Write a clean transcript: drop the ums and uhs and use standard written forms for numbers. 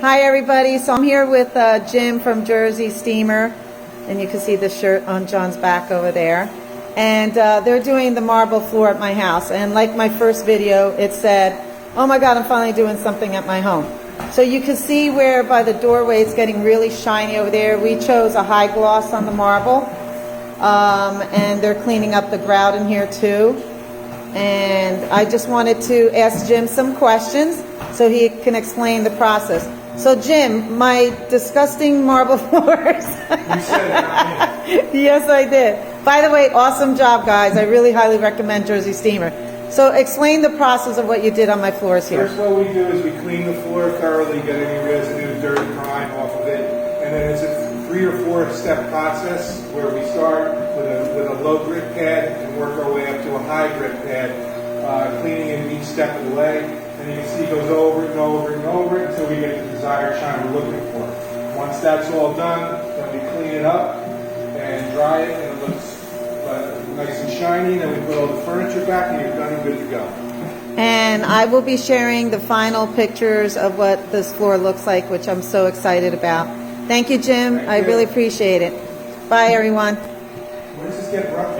Hi everybody, so I'm here with Jim from Jersey Steamer, and you can see the shirt on John's back over there. And they're doing the marble floor at my house, and like my first video, it said, oh my god, I'm finally doing something at my home. So you can see where by the doorway it's getting really shiny over there. We chose a high gloss on the marble, and they're cleaning up the grout in here too. And I just wanted to ask Jim some questions so he can explain the process. So Jim, my disgusting marble floors. You said it, not me. Yes, I did. By the way, awesome job, guys. I really highly recommend Jersey Steamer. So explain the process of what you did on my floors here. First, what we do is we clean the floor thoroughly, get any residue, dirt, grime off of it, and then it's a 3 or 4 step process where we start with a low grit pad and work our way up to a high grit pad, cleaning in each step of the way. And you can see it goes over and over and over until we get the desired shine we're looking for. Once that's all done, then we clean it up and dry it, and it looks nice and shiny. Then we put all the furniture back, and you're done and good to go. And I will be sharing the final pictures of what this floor looks like, which I'm so excited about. Thank you, Jim. I really appreciate it. Bye, everyone. Where's this getting rough?